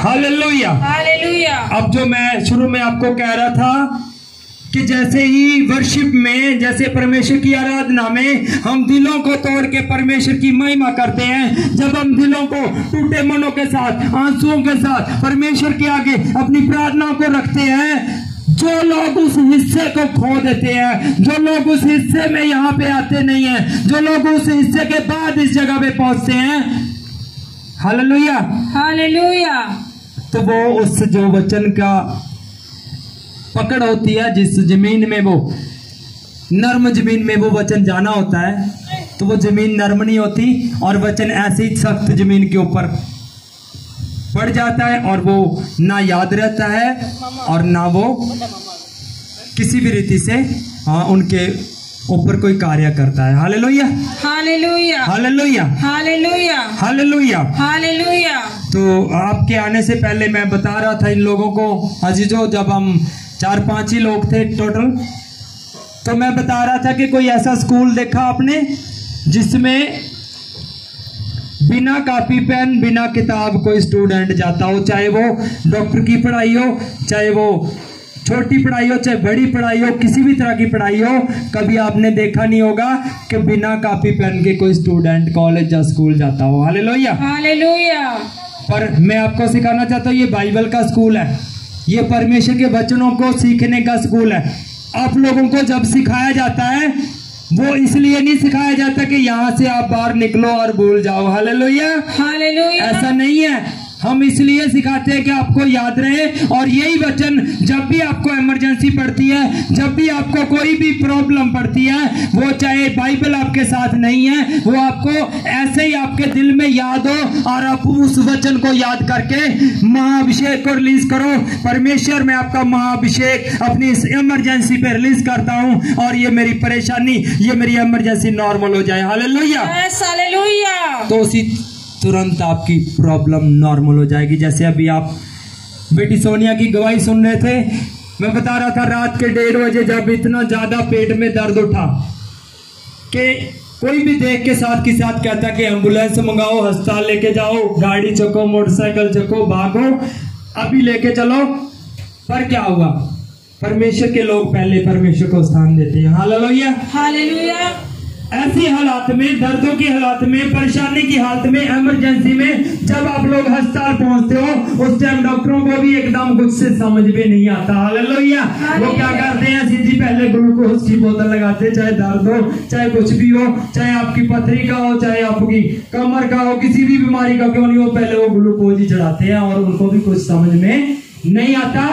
Hallelujah hallelujah. अब जो मैं शुरू में आपको कह रहा था कि जैसे ही वर्शिप में, जैसे परमेश्वर की आराधना में हम दिलों को तोड़ के परमेश्वर की महिमा करते हैं, जब हम दिलों को टूटे मनों के साथ, आंसुओं के साथ परमेश्वर के आगे अपनी प्रार्थना को रखते हैं, जो लोग उस हिस्से को खो देते हैं, जो लोग उस हिस्से में यहाँ पे आते नहीं हैं, जो लोग उस हिस्से के बाद इस जगह पे पहुंचते हैं, हालेलुया हालेलुया। तो वो उस जो वचन का पकड़ होती है, जिस जमीन में वो नर्म जमीन में वो वचन जाना होता है, तो वो जमीन नर्म नहीं होती और वचन ऐसी सख्त जमीन के ऊपर पड़ जाता है और वो ना याद रहता है और ना वो किसी भी रीति से उनके ऊपर कोई कार्य करता है। Hallelujah hallelujah hallelujah hallelujah hallelujah hallelujah. तो आपके आने से पहले मैं बता रहा था इन लोगों को, अजीजों, जब हम 4-5 ही लोग थे टोटल, तो मैं बता रहा था कि कोई ऐसा स्कूल देखा आपने जिसमें बिना कॉपी पेन, बिना किताब कोई स्टूडेंट जाता हो, चाहे वो डॉक्टर की पढ़ाई हो, चाहे वो छोटी पढ़ाई हो, चाहे बड़ी पढ़ाई हो, किसी भी तरह की पढ़ाई हो, कभी आपने देखा नहीं होगा कि बिना कॉपी पेन के कोई स्टूडेंट कॉलेज या स्कूल जाता हो। Hallelujah hallelujah. पर मैं आपको सिखाना चाहता हूँ, ये बाइबल का स्कूल है, ये परमेश्वर के वचनों को सीखने का स्कूल है। आप लोगों को जब सिखाया जाता है, वो इसलिए नहीं सिखाया जाता कि यहाँ से आप बाहर निकलो और भूल जाओ। Hallelujah hallelujah. ऐसा नहीं है, हम इसलिए सिखाते हैं कि आपको याद रहे। और यही वचन जब भी आपको इमरजेंसी पड़ती है, जब भी आपको कोई भी प्रॉब्लम पड़ती है, वो चाहे बाइबल आपके साथ नहीं है, वो आपको ऐसे ही आपके दिल में याद हो और आप उस वचन को याद करके महाअभिषेक को रिलीज करो। परमेश्वर, मैं आपका महाअभिषेक अपनी इस इमरजेंसी पे रिलीज करता हूँ और ये मेरी परेशानी, ये मेरी इमरजेंसी नॉर्मल हो जाए। हालेलुया। हालेलुया। तो उसी तुरंत आपकी प्रॉब्लम नॉर्मल हो जाएगी। जैसे अभी आप बेटी सोनिया की गवाही सुन रहे थे, मैं बता रहा था रात के 1:30 बजे जब इतना ज्यादा पेट में दर्द उठा कि कोई भी देख के साथ के साथ कहता कि एम्बुलेंस मंगाओ, अस्पताल लेके जाओ, गाड़ी चको, मोटरसाइकिल चको, भागो, अभी लेके चलो। पर क्या हुआ? परमेश्वर के लोग पहले परमेश्वर को स्थान देते हैं। Hallelujah hallelujah. ऐसी हालात में, दर्दों की हालात में, परेशानी की हालत में, इमरजेंसी में जब आप लोग अस्पताल पहुंचते हो, उस टाइम डॉक्टरों को भी एकदम कुछ से समझ में नहीं आता। हालेलुया। वो क्या करते हैं, सीधी पहले ग्लूकोज की बोतल लगाते हैं, चाहे दर्द हो, चाहे कुछ भी हो, चाहे आपकी पथरी का हो, चाहे आपकी कमर का हो, किसी भी बीमारी का क्यों नहीं हो, पहले वो ग्लूकोज ही चढ़ाते हैं और उनको भी कुछ समझ में नहीं आता।